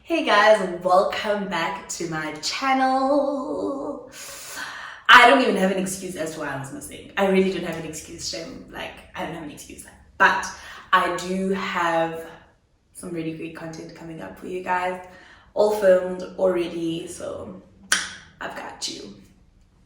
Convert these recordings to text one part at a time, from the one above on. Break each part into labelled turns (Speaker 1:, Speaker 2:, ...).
Speaker 1: Hey guys, welcome back to my channel. I don't even have an excuse as to why I was missing. I really don't have an excuse, Shem. I don't have an excuse. But I do have some really great content coming up for you guys. All filmed already, so I've got you.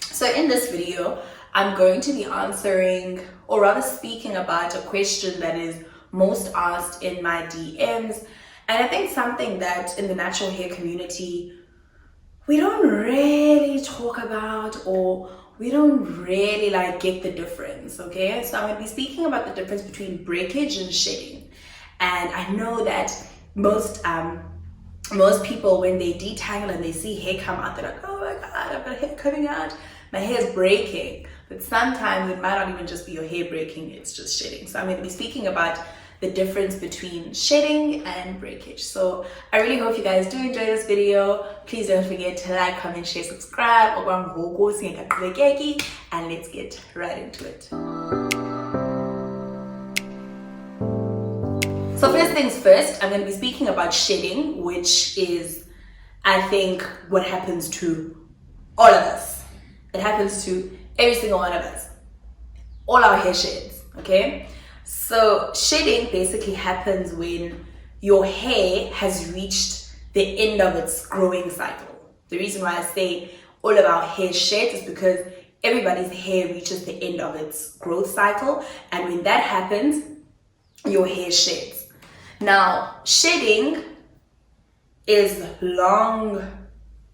Speaker 1: So in this video, I'm going to be answering, or rather speaking about a question that is most asked in my DMs. And I think something that in the natural hair community, we don't really talk about, or we don't really get the difference, okay? So I'm going to be speaking about the difference between breakage and shedding. And I know that most people, when they detangle and they see hair come out, they're like, oh my God, I've got hair coming out. My hair is breaking. But sometimes it might not even just be your hair breaking, it's just shedding. So I'm going to be speaking about the difference between shedding and breakage. So I really hope you guys do enjoy this video. Please don't forget to like, comment, share, subscribe, and let's get right into it. So first things first, I'm going to be speaking about shedding, which is, I think, what happens to all of us. It happens to every single one of us. All our hair sheds, okay? So shedding basically happens when your hair has reached the end of its growing cycle. The reason why I say all of our hair sheds is because everybody's hair reaches the end of its growth cycle, and when that happens, your hair sheds. Now, shedding is long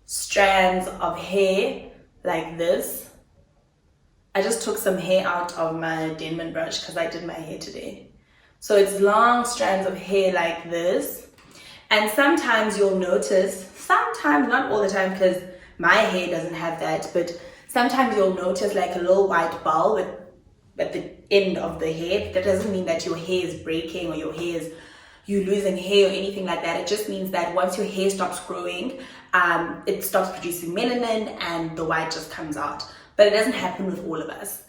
Speaker 1: strands of hair like this. I just took some hair out of my Denman brush because I did my hair today. So it's long strands of hair like this. And sometimes you'll notice, sometimes, not all the time because my hair doesn't have that, but sometimes you'll notice like a little white bulb at the end of the hair. That doesn't mean that your hair is breaking or you're losing hair or anything like that. It just means that once your hair stops growing, it stops producing melanin and the white just comes out. But it doesn't happen with all of us.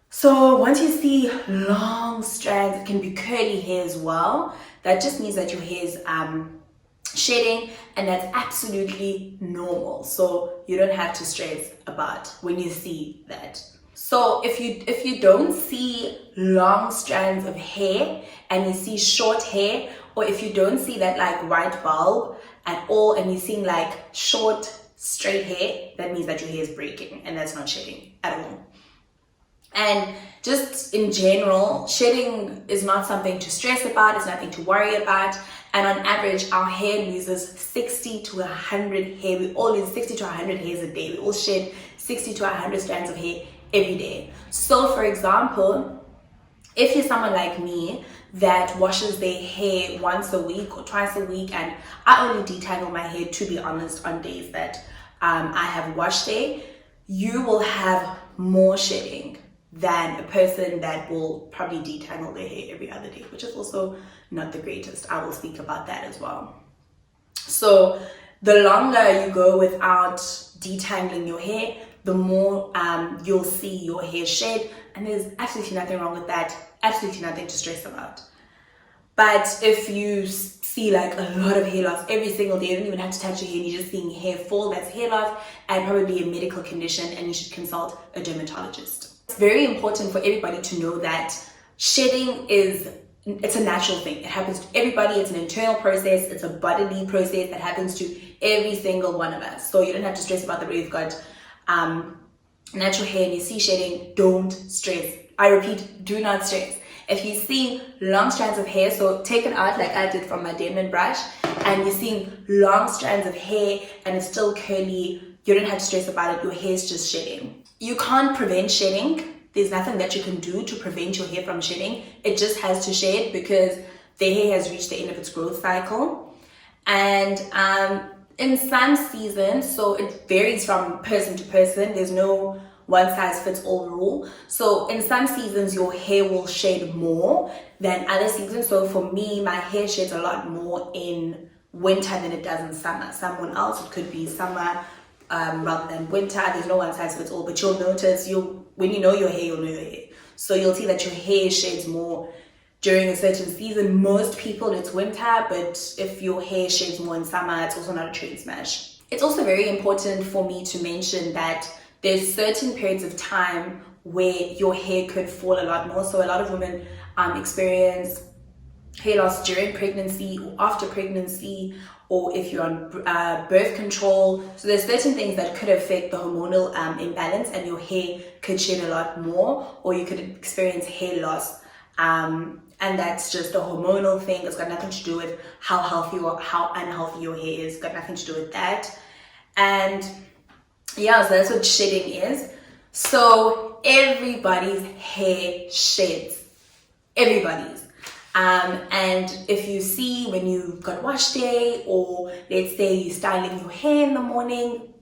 Speaker 1: So once you see long strands, it can be curly hair as well. That just means that your hair is shedding, and that's absolutely normal. So you don't have to stress about when you see that. So if you don't see long strands of hair and you see short hair, or if you don't see that white bulb at all and you're seeing short straight hair, that means that your hair is breaking, and that's not shedding at all. And just in general, shedding is not something to stress about, it's nothing to worry about. And on average, our hair loses 60 to 100 hair. We all lose 60 to 100 hairs a day. We all shed 60 to 100 strands of hair every day. So for example, if you're someone like me that washes their hair once a week or twice a week, and I only detangle my hair, to be honest, on days that I have washed hair, you will have more shedding than a person that will probably detangle their hair every other day, which is also not the greatest. I will speak about that as well. So the longer you go without detangling your hair, the more you'll see your hair shed, and there's absolutely nothing wrong with that, absolutely nothing to stress about. But if you see a lot of hair loss every single day, you don't even have to touch your hair, and you're just seeing hair fall, that's hair loss and probably a medical condition, and you should consult a dermatologist. It's very important for everybody to know that shedding it's a natural thing. It happens to everybody. It's an internal process. It's a bodily process that happens to every single one of us. So you don't have to stress about the way you've got natural hair and you see shedding. Don't stress. I repeat, do not stress. If you see long strands of hair, so take it out like I did from my Denman brush, and you're seeing long strands of hair and it's still curly, you don't have to stress about it. Your hair is just shedding. You can't prevent shedding. There's nothing that you can do to prevent your hair from shedding. It just has to shed because the hair has reached the end of its growth cycle. And in some seasons, so it varies from person to person, there's no one size fits all rule. So in some seasons, your hair will shed more than other seasons. So for me, my hair sheds a lot more in winter than it does in summer. Someone else, it could be summer rather than winter. There's no one size fits all, but you'll notice, when you know your hair, you'll know your hair. So you'll see that your hair sheds more during a certain season. Most people, it's winter, but if your hair sheds more in summer, it's also not a train smash. It's also very important for me to mention that there's certain periods of time where your hair could fall a lot more. So a lot of women experience hair loss during pregnancy or after pregnancy, or if you're on birth control. So there's certain things that could affect the hormonal imbalance, and your hair could shed a lot more, or you could experience hair loss. And that's just a hormonal thing. It's got nothing to do with how healthy or how unhealthy your hair is. It's got nothing to do with that. And yeah, so that's what shedding is. So everybody's hair sheds. Everybody's. And if you see when you've got wash day, or let's say you're styling your hair in the morning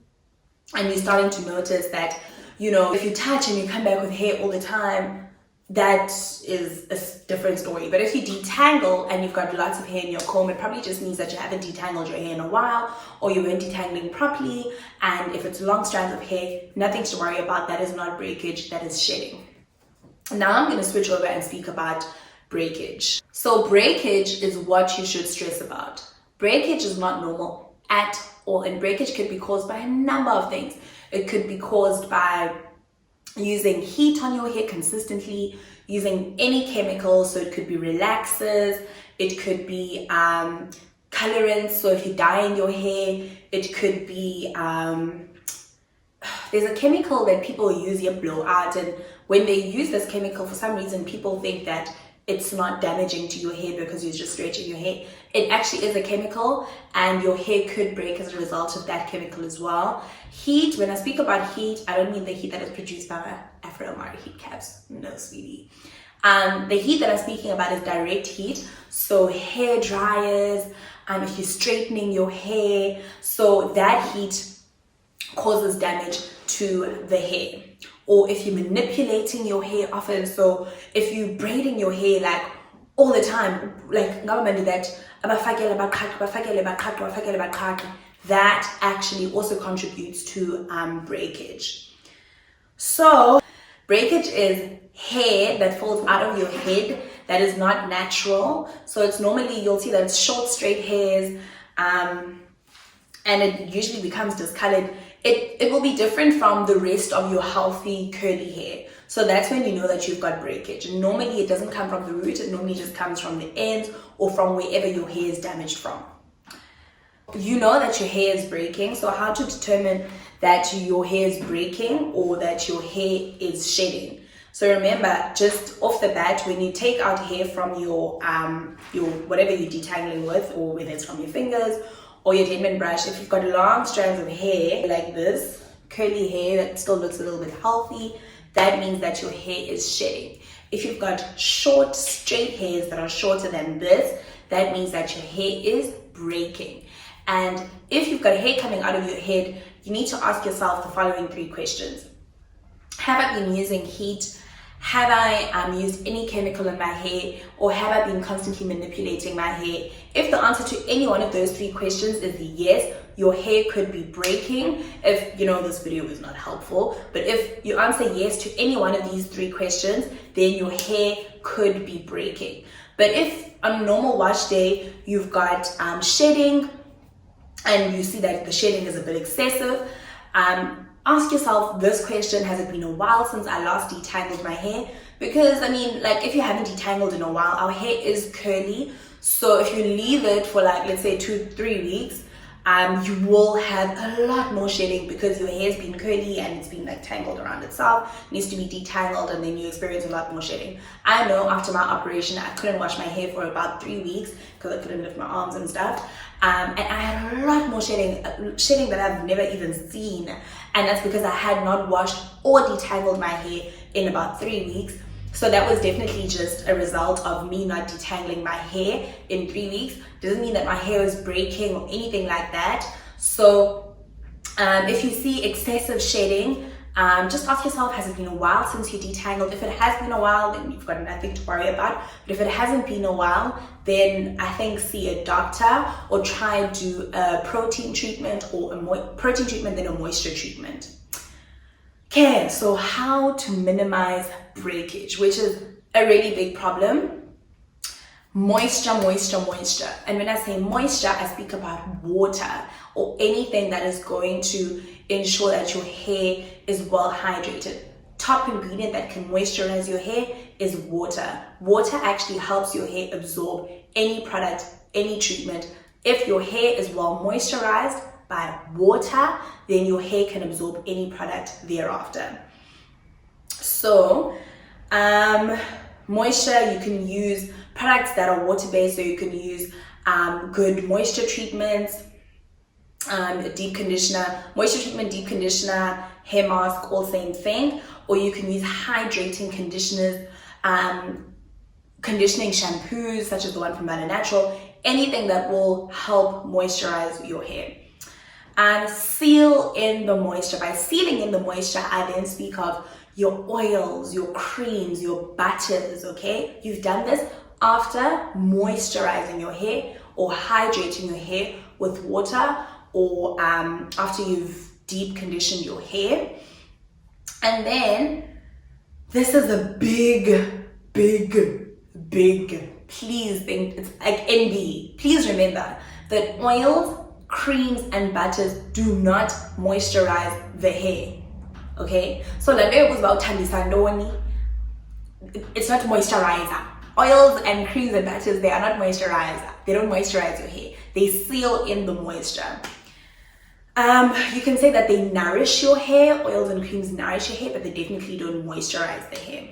Speaker 1: and you're starting to notice that, you know, if you touch and you come back with hair all the time, that is a different story. But if you detangle and you've got lots of hair in your comb, it probably just means that you haven't detangled your hair in a while, or you weren't detangling properly. And if it's long strands of hair, nothing to worry about. That is not breakage, that is shedding. Now I'm going to switch over and speak about breakage. So breakage is what you should stress about. Breakage is not normal at all, and breakage could be caused by a number of things. It could be caused by using heat on your hair consistently, using any chemicals. So it could be relaxers, it could be colorants. So if you're dyeing your hair, it could be there's a chemical that people use here, blowout, and when they use this chemical, for some reason people think that it's not damaging to your hair because you're just stretching your hair. It actually is a chemical, and your hair could break as a result of that chemical as well. Heat, when I speak about heat, I don't mean the heat that is produced by my Afro Amari heat caps. No, sweetie. The heat that I'm speaking about is direct heat. So hair dryers, if you're straightening your hair, so that heat causes damage to the hair. Or if you're manipulating your hair often, so if you're braiding your hair like all the time, like that actually also contributes to breakage. So breakage is hair that falls out of your head that is not natural. So it's normally, you'll see that it's short, straight hairs, and it usually becomes discolored. It will be different from the rest of your healthy curly hair. So that's when you know that you've got breakage. And normally it doesn't come from the root, it normally just comes from the ends or from wherever your hair is damaged from. You know that your hair is breaking. So how to determine that your hair is breaking or that your hair is shedding? So remember, just off the bat, when you take out hair from your whatever you're detangling with, or whether it's from your fingers or your deadman brush, if you've got long strands of hair like this, curly hair that still looks a little bit healthy, that means that your hair is shedding. If you've got short, straight hairs that are shorter than this, that means that your hair is breaking. And if you've got hair coming out of your head, you need to ask yourself the following 3 questions. Have I been using heat? Have I used any chemical in my hair, or have I been constantly manipulating my hair? If the answer to any one of those 3 questions is yes, your hair could be breaking. If you know this video is not helpful, but if you answer yes to any one of these 3 questions, then your hair could be breaking. But if on a normal wash day you've got shedding, and you see that the shedding is a bit excessive, ask yourself this question: has it been a while since I last detangled my hair? Because I mean, like, if you haven't detangled in a while, our hair is curly. So if you leave it for like, let's say 2-3 weeks, you will have a lot more shedding because your hair's been curly and it's been like tangled around itself. It needs to be detangled, and then you experience a lot more shedding. I know after my operation, I couldn't wash my hair for about 3 weeks because I couldn't lift my arms and stuff. And I had a lot more shedding that I've never even seen. And that's because I had not washed or detangled my hair in about 3 weeks. So that was definitely just a result of me not detangling my hair in 3 weeks. Doesn't mean that my hair is breaking or anything like that. So if you see excessive shedding, just ask yourself, has it been a while since you detangled? If it has been a while, then you've got nothing to worry about. But if it hasn't been a while, then I think see a doctor, or try and do a protein treatment, or protein treatment, then a moisture treatment. Okay, so how to minimize breakage, which is a really big problem. moisture, moisture, moisture. And when I say moisture, I speak about water or anything that is going to ensure that your hair is well hydrated. Top ingredient that can moisturize your hair is water. Water actually helps your hair absorb any product, any treatment. If your hair is well moisturized by water, then your hair can absorb any product thereafter. So, moisture, you can use products that are water-based, so you can use good moisture treatments, deep conditioner, moisture treatment, deep conditioner, hair mask, all same thing. Or you can use hydrating conditioners, conditioning shampoos such as the one from Mother Natural, anything that will help moisturize your hair. And seal in the moisture. By sealing in the moisture, I then speak of your oils, your creams, your butters, okay? You've done this after moisturizing your hair or hydrating your hair with water, or after you've deep conditioned your hair. And then, this is a big, please think, it's like NB. Please remember that oils, creams, and butters do not moisturize the hair. Okay? So, it's not moisturizer. Oils and creams and butters, they are not moisturizer. They don't moisturize your hair. They seal in the moisture. You can say that they nourish your hair. Oils and creams nourish your hair, but they definitely don't moisturize the hair.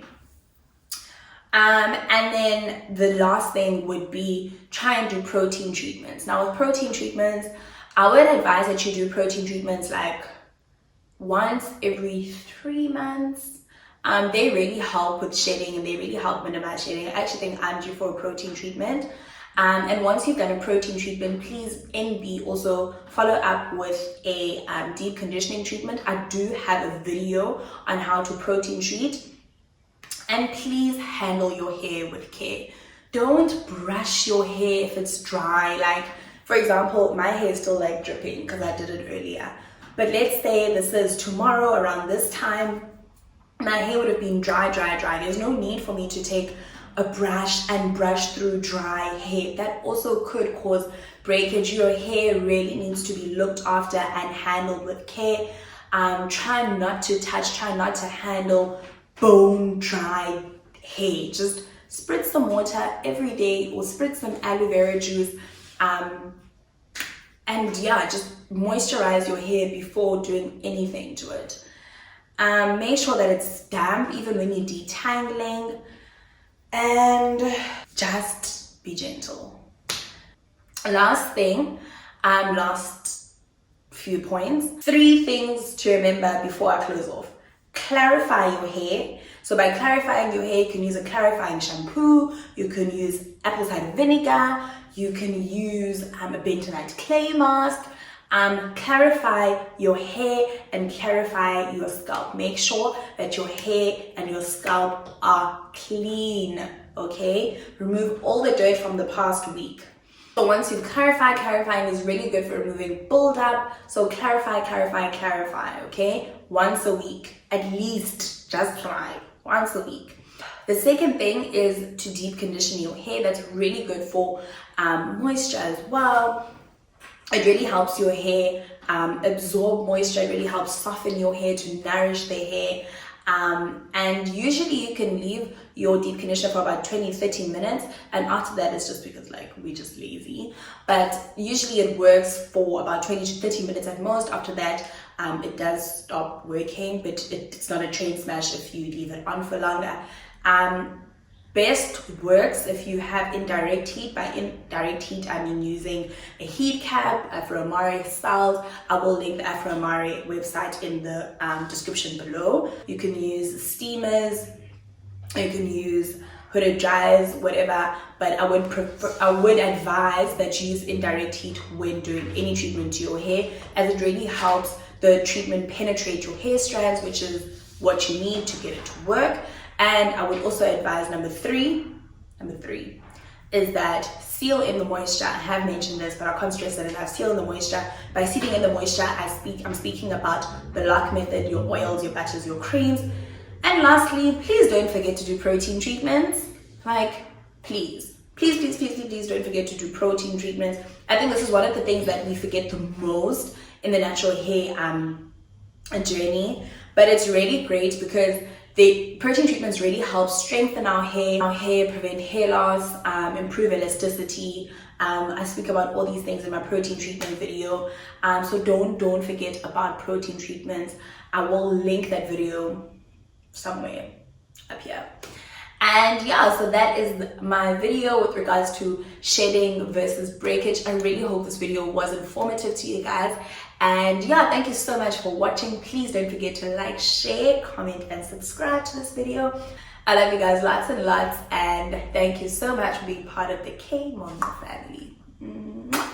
Speaker 1: And then the last thing would be try and do protein treatments. Now with protein treatments, I would advise that you do protein treatments like once every 3 months. They really help with shedding and they really help minimize shedding. I actually think I'm due for a protein treatment. And once you've done a protein treatment, please NB also follow up with a deep conditioning treatment. I do have a video on how to protein treat. And please handle your hair with care. Don't brush your hair if it's dry. Like, for example, my hair is still like dripping because I did it earlier. But let's say this is tomorrow around this time, my hair would have been dry. There's no need for me to take a brush and brush through dry hair. That also could cause breakage. Your hair really needs to be looked after and handled with care. Try not to touch, try not to handle bone dry hair. Just spritz some water every day or spritz some aloe vera juice. And yeah, just moisturize your hair before doing anything to it. Make sure that it's damp even when you're detangling. And just be gentle. Last thing, last few points. 3 things to remember before I close off. Clarify your hair. So by clarifying your hair, you can use a clarifying shampoo, you can use apple cider vinegar, you can use a bentonite clay mask. Clarify your hair and clarify your scalp. Make sure that your hair and your scalp are clean, okay? Remove all the dirt from the past week. So once you've clarified, clarifying is really good for removing buildup. So clarify, okay? Once a week, at least. Just try once a week. The second thing is to deep condition your hair. That's really good for moisture as well. It really helps your hair absorb moisture. It really helps soften your hair, to nourish the hair. And usually you can leave your deep conditioner for about 20-30 minutes, and after that it's just because like we're just lazy. But usually it works for about 20 to 30 minutes at most. After that it does stop working, but it's not a train smash if you leave it on for longer. Best works if you have indirect heat. By indirect heat, I mean using a heat cap, Afro Amare styles. I will link the Afro Amare website in the description below. You can use steamers, you can use hooded dryers, whatever, but I would advise that you use indirect heat when doing any treatment to your hair, as it really helps the treatment penetrate your hair strands, which is what you need to get it to work. And I would also advise number three is that seal in the moisture. I have mentioned this, but I can't stress that enough. Seal in the moisture. By sealing in the moisture, I'm speaking about the lock method, your oils, your butters, your creams. And lastly, please don't forget to do protein treatments. Like, please please don't forget to do protein treatments. I think this is one of the things that we forget the most in the natural hair journey, but it's really great because the protein treatments really help strengthen our hair, prevent hair loss, improve elasticity. I speak about all these things in my protein treatment video, so don't forget about protein treatments. I will link that video somewhere up here. And yeah, so that is my video with regards to shedding versus breakage. I really hope this video was informative to you guys. And yeah, thank you so much for watching. Please don't forget to like, share, comment, and subscribe to this video. I love you guys lots and lots, and thank you so much for being part of the K Monqo family.